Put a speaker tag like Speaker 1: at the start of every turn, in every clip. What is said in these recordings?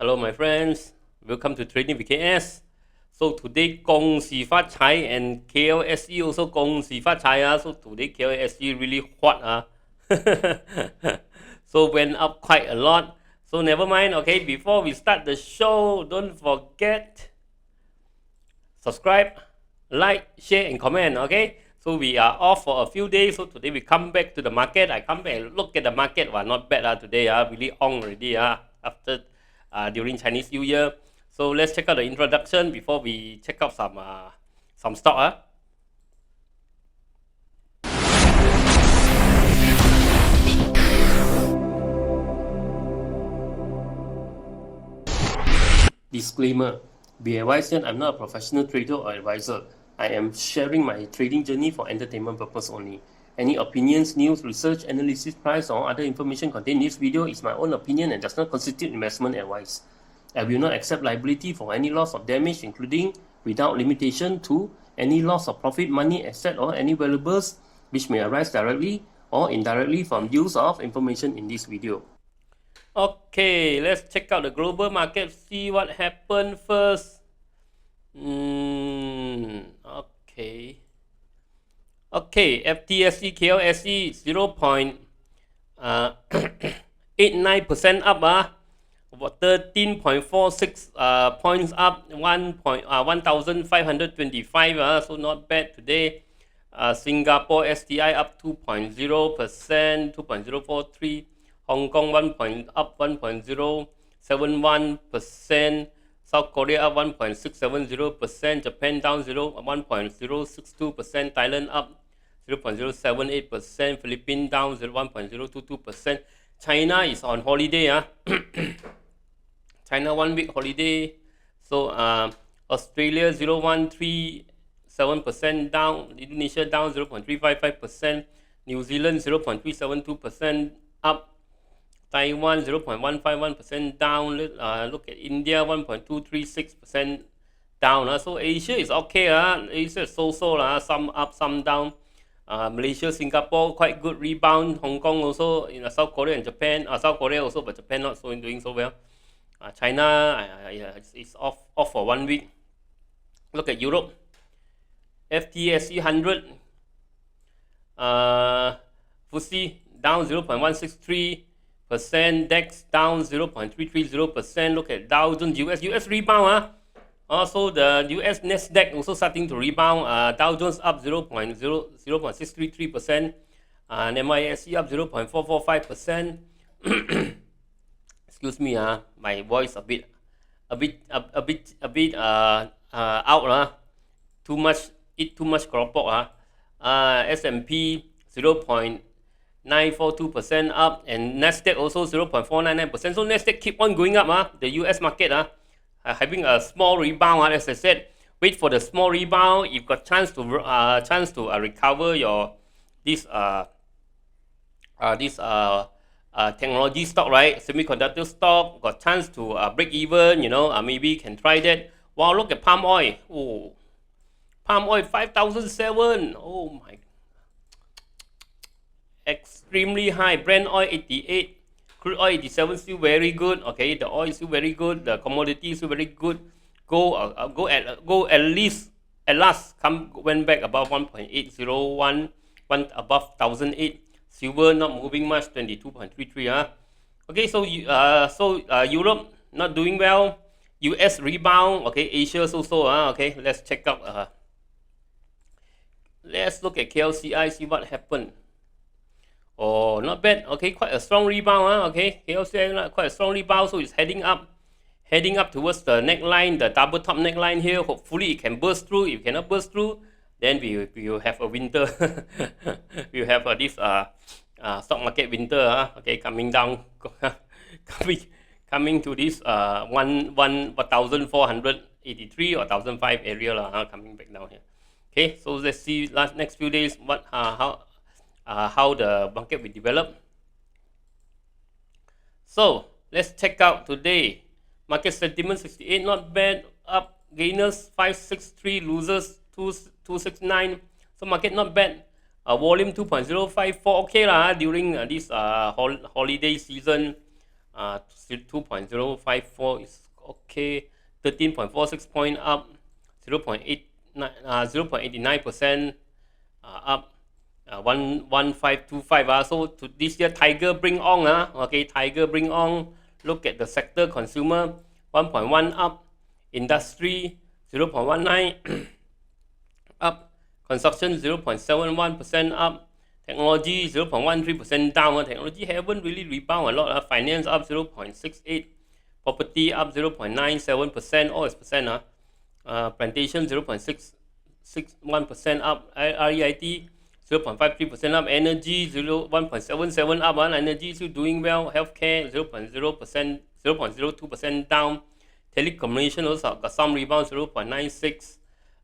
Speaker 1: Hello, my friends. Welcome to Trading with KS. So today, 恭喜发财 and KLSE also 恭喜发财 So today KLSE really hot So went up quite a lot. So never mind. Okay, before we start the show, don't forget subscribe, like, share, and comment. Okay. So we are off for a few days. So today we come back to the market. I come back and look at the market. Well, not bad today. Really on already after during Chinese New Year. So let's check out the introduction before we check out some stock. Disclaimer. Be advised that I'm not a professional trader or advisor. I am sharing my trading journey for entertainment purpose only. Any opinions, news, research, analysis, price, or other information contained in this video is my own opinion and does not constitute investment advice. I will not accept liability for any loss or damage, including, without limitation to, any loss of profit, money, asset, or any valuables which may arise directly or indirectly from use of information in this video. Okay, let's check out the global market, see what happened first. Okay, FTSE, KLSE 0.89% up 13.46 points up, 1,525 so not bad today. Singapore STI up 2.0%, 2.043. Hong Kong up 1.071%. South Korea up 1.670%. Japan down 1.062%. Thailand up 0.078%. Philippines down 1.022%. China is on holiday. China 1 week holiday. So Australia 0.137% down. Indonesia down 0.355%. New Zealand 0.372% up. Taiwan 0.151% down. Look at India 1.236% down. So Asia is okay. Asia is so-so. Some up, some down. Malaysia, Singapore quite good rebound. Hong Kong also. South Korea and Japan. South Korea also, but Japan not doing so well. China is off for 1 week. Look at Europe. FTSE 100. FTSE down 0.163%. DAX down 0.330%. Look at Dow Jones, US rebound. Also the US Nasdaq also starting to rebound. Dow Jones up 0.633%. And MISC up 0.445%. Excuse me, my voice a bit out. Too much keropok. S&P 0.942% up, and Nasdaq also 0.499%. So Nasdaq keep on going up. The US market having a small rebound. As I said, wait for the small rebound. You've got chance to recover your this technology stock, right? Semiconductor stock got chance to break even. Maybe you can try that. Wow, look at palm oil. Oh, palm oil 5,007. Oh my, extremely high. Brent oil 88, crude oil 87, still very good. Okay, the oil is still very good. The commodity is still very good. Go at least at last went back above 1.801, above 1,008. Silver not moving much, 22.33. Okay, so Europe not doing well. US rebound. Okay, Asia so. Okay, let's check out. Let's look at KLCI, see what happened. Oh, not bad. Okay, quite a strong rebound. Okay, KLCI quite a strong rebound, so it's heading up towards the neckline, the double top neckline here. Hopefully it can burst through. If it cannot burst through, then we will have a winter. We will have this stock market winter. Okay, coming down, coming to this 1,483 or 1,005 area coming back down here. Okay, so let's see next few days how the market will develop. So let's check out today. Market sentiment 68, not bad. Up gainers 563, losers 269. So market not bad. Volume 2.054, okay during this holiday season. 2.054 is okay. 13.46 point up. 0.89% up. 11525. So to this year, Tiger bring on. Okay, Tiger bring on. Look at the sector: consumer 1.1 up, industry 0.19 up, construction 0.71% up, technology 0.13% down. Technology haven't really rebound a lot. Finance up 0.68, property up 0.97%, all is percent. Plantation 0.661% up, REIT 0.53% up, energy 1.77 up. Energy still doing well. Healthcare 0.02% down. Telecommunication also got some rebound, 0.96.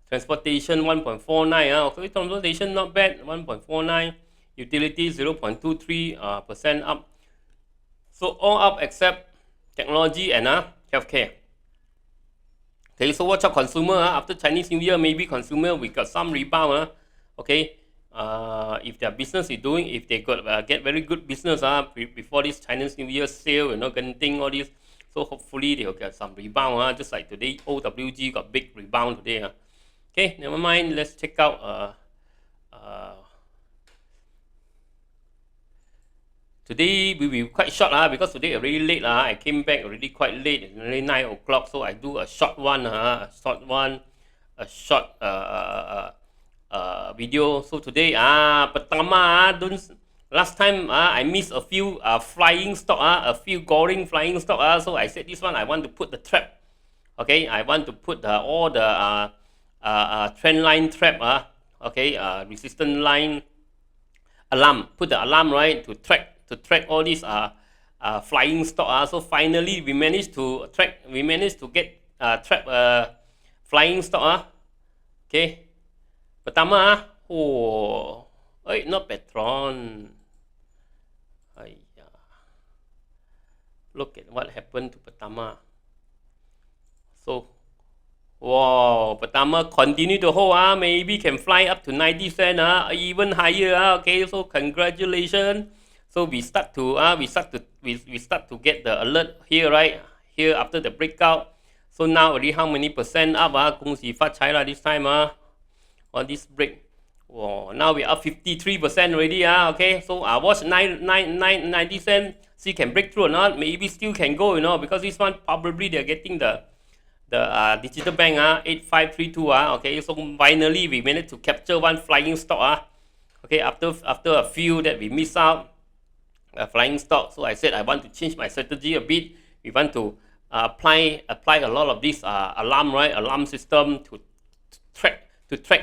Speaker 1: Transportation 1.49. Okay, transportation not bad, 1.49. Utilities 0.23% up. So all up except technology and healthcare. Okay, so watch out consumer. After Chinese New Year, maybe consumer we got some rebound. Okay, if their business is doing, if they got get very good business before this Chinese New Year sale, Genting, all this. So hopefully they will get some rebound. Just like today, OWG got big rebound today. Okay, never mind. Let's check out. Today we will be quite short because today already late. I came back already quite late. It's already 9 o'clock, so I do a short one. A short video. So today pertama last time I missed a few flying stock, a few goring flying stock. So I said this one I want to put the trap. Okay, I want to put all the trend line trap. Okay, resistance line alarm. Put the alarm right to track all these flying stock. So finally we managed to track. We managed to get trap flying stock. Okay. Pertama, not Petron. Look at what happened to Pertama. So, wow, Pertama continue to hold. Maybe can fly up to 90 cents. Even higher. Okay, so congratulations. So we start to get the alert here, right? Here after the breakout. So now already how many percent up? 恭喜发财 this time. On this break. Wow, now we are up 53% already. Okay, so watch 90 cents. See can break through or not. Maybe still can go, because this one probably they're getting the digital bank 8532. Okay, so finally we managed to capture one flying stock. Okay, after a few that we miss out. Flying stock. So I said I want to change my strategy a bit. We want to apply a lot of this alarm, right? Alarm system to track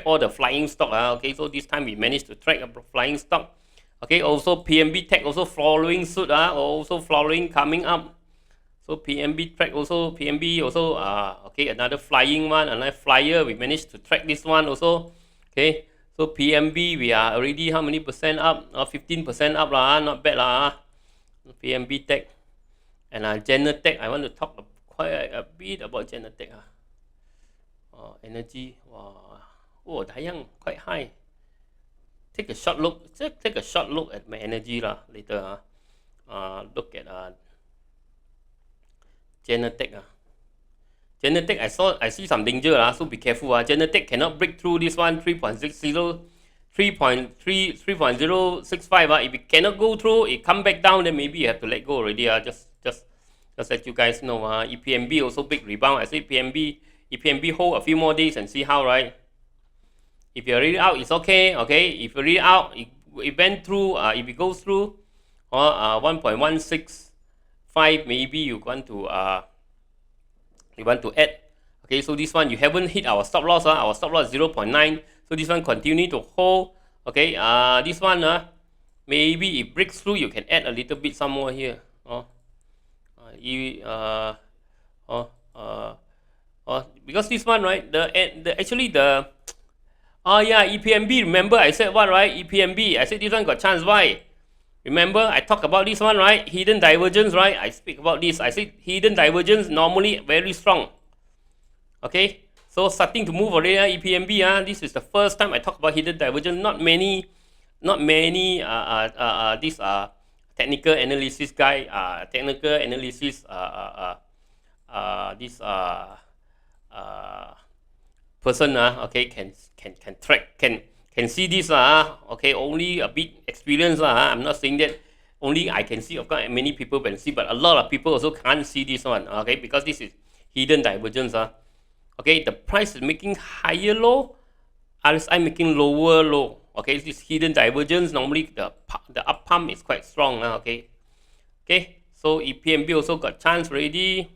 Speaker 1: all the flying stock. Okay, so this time we managed to track a flying stock. Okay, also PMB Tech also following suit. Also following coming up. So PMB track also okay, another flying one, another flyer. We managed to track this one also. Okay. So PMB, we are already how many percent up? 15% up not bad PMB Tech and Genetech. I want to talk quite a bit about Genetech. Energy, wow, Dayang quite high. Take a short look. Take a short look at my energy later. Look at Genetech. Genetech, I see some danger, so be careful. Genetech cannot break through this one, 3.60, 3.065. If it cannot go through, it come back down, then maybe you have to let go already. Just let you guys know. EPMB also big rebound. I say EPMB hold a few more days and see how, right? If you're already out, it's okay. Okay, if you're already out, it went through. If it goes through, 1.165, maybe you want to add. Okay, so this one you haven't hit our stop loss. Our stop loss is 0.9. So this one continue to hold. Okay, this one maybe it breaks through, you can add a little bit some more here. Because this one, right? EPMB. Remember I said what, right? EPMB. I said this one got chance. Why? Remember I talked about this one, right? Hidden divergence, right? I speak about this. I said hidden divergence normally very strong. Okay, so starting to move already. EPMB. This is the first time I talk about hidden divergence. Not many this technical analysis guy, technical analysis, this person, okay, can track, can see this, okay, only a bit experience, I'm not saying that only I can see, of course, many people can see, but a lot of people also can't see this one, okay, because this is hidden divergence, okay, the price is making higher low, RSI making lower low, okay, this hidden divergence, normally the up pump is quite strong, okay, so EPMB also got chance already.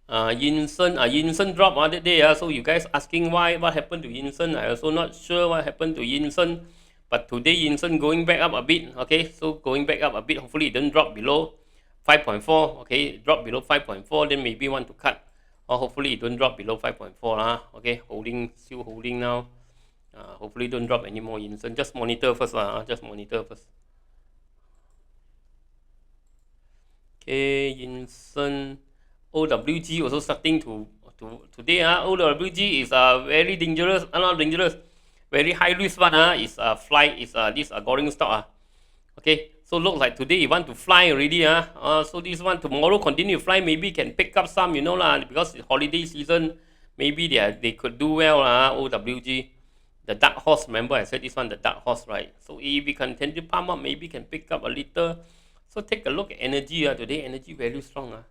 Speaker 1: Yinsen dropped that day, so you guys asking what happened to Yinsen. I also not sure what happened to Yinsen, but today Yinsen going back up a bit, okay, so going back up a bit, hopefully it don't drop below 5.4, okay, drop below 5.4, then maybe want to cut, or hopefully it don't drop below 5.4, okay, still holding now, hopefully don't drop anymore Yinsen, just monitor first, just monitor first. Okay, Yinsen, OWG also starting to today, OWG is very dangerous, not dangerous, very high risk one, is this goring stock, okay, so look like today you want to fly already, so this one tomorrow continue to fly, maybe can pick up some, you know lah, because it's holiday season, maybe they could do well, OWG, the dark horse, remember I said this one, the dark horse, right? So if we continue to pump up, maybe can pick up a little. So take a look at energy, today energy very strong,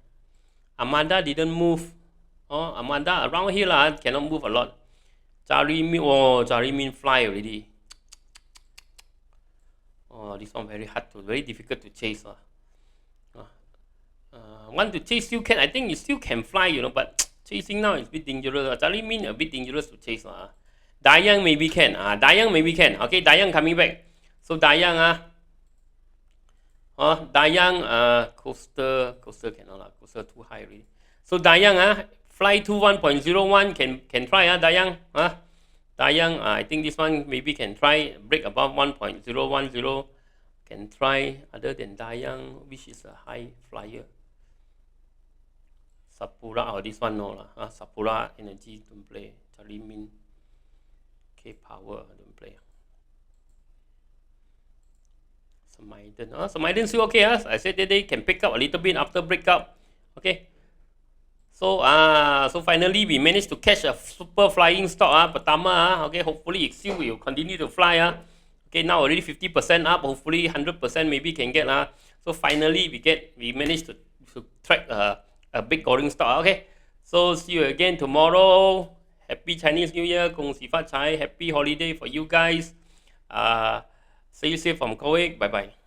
Speaker 1: Amanda didn't move. Amanda around here cannot move a lot. CARIMIN fly already. This one very difficult to chase. Want to chase still can. I think it still can fly, but chasing now is a bit dangerous. CARIMIN a bit dangerous to chase. Dayang maybe can. Dayang maybe can. Okay, Dayang coming back. So Dayang, Dayang, coaster cannot, coaster too high already. So Dayang, fly to 1.01 can try, Dayang, Dayang, I think this one maybe can try break above 1.010, can try. Other than Dayang, which is a high flyer, Sapura or this one no lah, Sapura Energy don't play, CARIMIN, K Power don't play. Maiden still okay, I said that they can pick up a little bit after breakup, okay. So so finally we managed to catch a super flying stock, Pertama, okay. Hopefully it still will continue to fly, okay. Now already 50% up, hopefully 100% maybe can get, so finally we managed to track a big goring stock, okay. So see you again tomorrow. Happy Chinese New Year, 恭喜发财, happy holiday for you guys. Stay safe from COVID. Bye bye.